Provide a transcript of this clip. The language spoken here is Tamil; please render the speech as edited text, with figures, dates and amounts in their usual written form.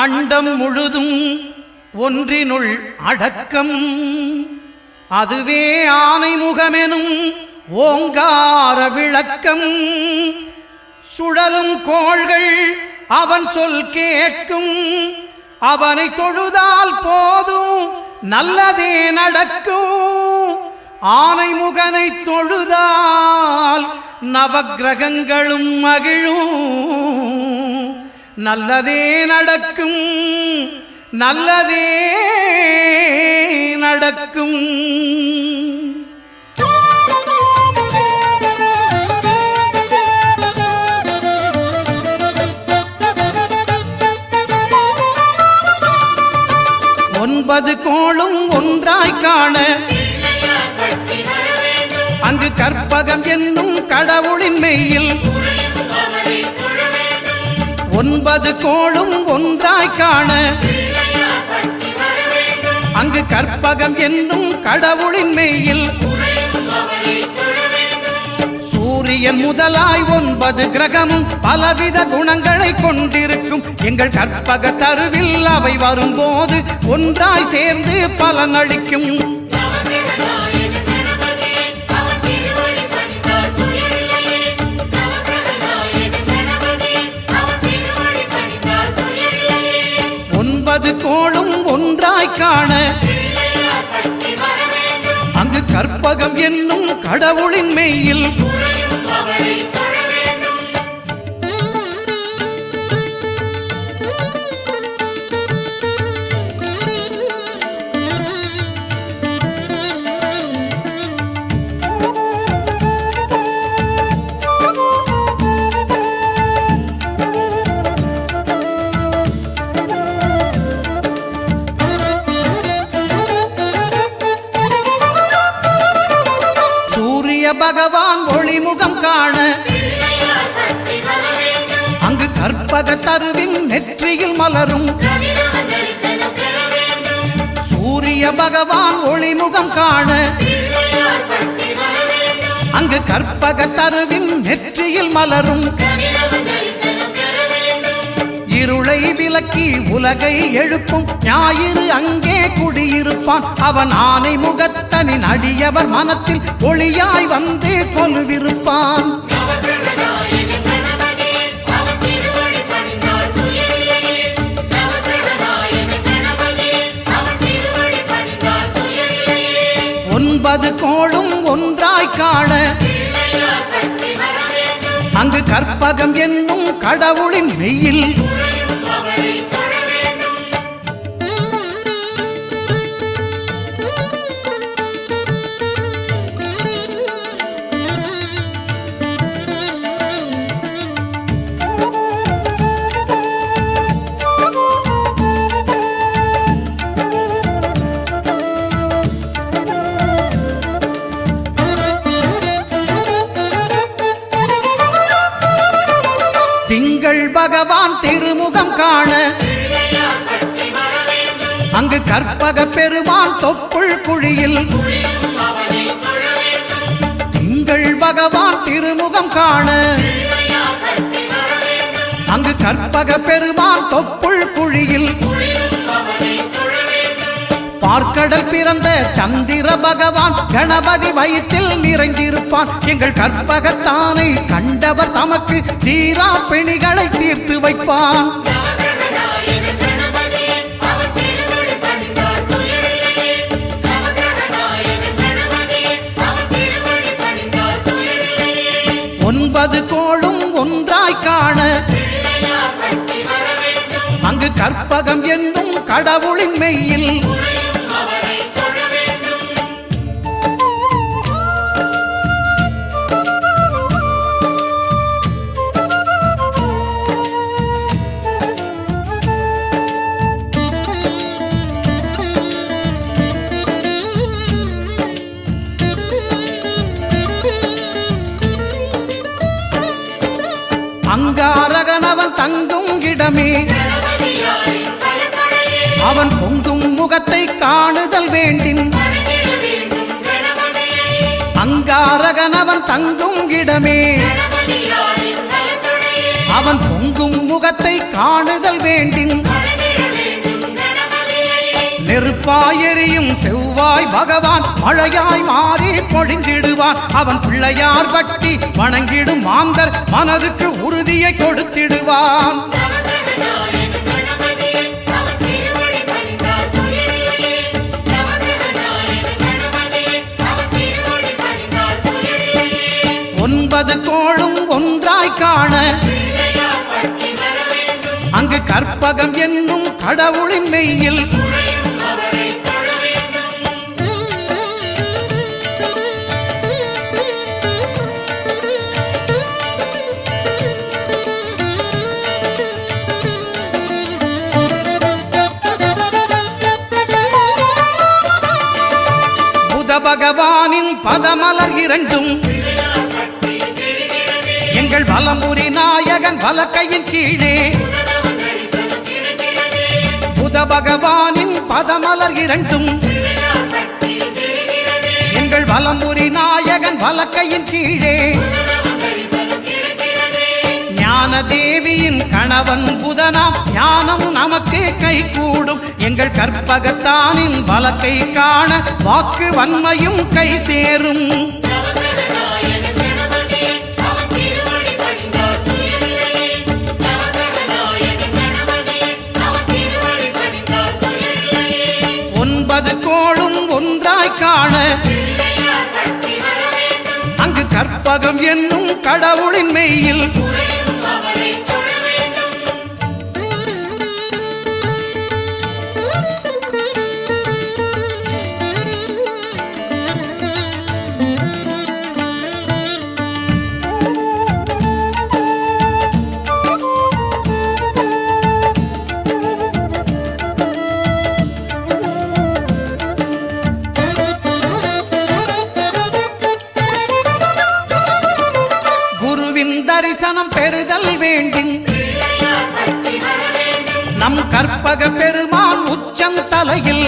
அண்டம் முழுதும் ஒன்றினுள் அடக்கம். அதுவே ஆனை முகமெனும் ஓங்கார விளக்கம். சுழலும் கோள்கள் அவன் சொல் கேட்கும். அவனை தொழுதால் போதும் நல்லதே நடக்கும். ஆனை முகனை தொழுதால் நவக்கிரகங்களும் மகிழும். நல்லதே நடக்கும், நல்லதே நடக்கும். ஒன்பது கோளும் ஒன்றாய் காண அங்கு கற்பகம் என்னும் கடவுளின் மெய்யில். ஒன்பது கோளும் ஒன்றாய் காண அங்கு கற்பகம் என்னும் கடவுளின் மெய்யில். சூரியன் முதலாய் 9 கிரகமும் பலவித குணங்களை கொண்டிருக்கும். எங்கள் கற்பக தருவில் அவை வரும்போது ஒன்றாய் சேர்ந்து பலனளிக்கும். கோளும் ஒன்றாய் காண அங்கு கற்பகம் என்னும் கடவுளின் மெய்யில். பகவான் ஒளிமுகம் காண அங்கு கற்பக தருவின் நெற்றியில் மலரும். சூரிய பகவான் ஒளிமுகம் காண அங்கு கற்பக தருவின் நெற்றியில் மலரும். இருளை விலக்கி உலகை எழுப்பும் ஞாயிறு அங்கே குடியிருப்பான். அவன் ஆனை முகத்தனின் அடியவர் மனத்தில் ஒளியாய் வந்து கொலுவிருப்பான். ஒன்பது கோளும் ஒன்றாய் காண அங்கு கற்பகம் என்னும் கடவுளின் மெய்யில். திங்கள் பகவான் திருமுகம் காண அங்கு கற்பக பெருமான் தொப்புள் குழியில். திங்கள் பகவான் திருமுகம் காண அங்கு கற்பக பெருமான் தொப்புள் குழியில். பார்க்கடல் பிறந்த சந்திர பகவான் கணபதி வயிற்றில் நிறைந்திருப்பான். எங்கள் கற்பகத்தானை கண்டவர் தமக்கு தீரா பிணிகளை தீர்த்து வைப்பான். ஒன்பது கோளும் ஒன்றாய் காண அங்கு கற்பகம் என்னும் கடவுளின் மெய்யில். அங்காரகனவன் தங்கும் இடமே அவன் பொங்கும் முகத்தை காணுதல் வேண்டின். அங்காரகனவன் தங்கும் இடமே அவன் பொங்கும் முகத்தை காணுதல் வேண்டின். நெருப்பாய் எரியும் செவ்வாய் பகவான் மழையாய் மாறி பொழிந்திடுவான். அவன் பிள்ளையார் பட்டி வணங்கிடும் மாந்தர் மனதுக்கு உறுதியை கொடுத்திடுவான். ஒன்பது கோளும் ஒன்றாய் காண அங்கு கற்பகம் என்னும் கடவுளின் மெய்யில் புத பகவானின் பதமலர் இரண்டும் எங்கள் வலம்புரி நாயகன் வலக்கையின் கீழே புத பகவானின் பதமலர் இரண்டும் எங்கள் வலம்புரி நாயகன் வலக்கையின் கீழே ஞான தேவியின் கணவன் புதனாம் ஞானம் நமக்கு கை கூடும். எங்கள் கற்பகத்தானின் வலக்கை காண வாக்கு வன்மையும் கை சேரும். ஒன்பது கோளும் ஒன்றாய் காண அங்கு கற்பகம் என்னும் கடவுளின் மெய்யில் தரிசனம் பெறுதல் வேண்டும். நம் கற்பக பெருமான் உச்சம் தலையில்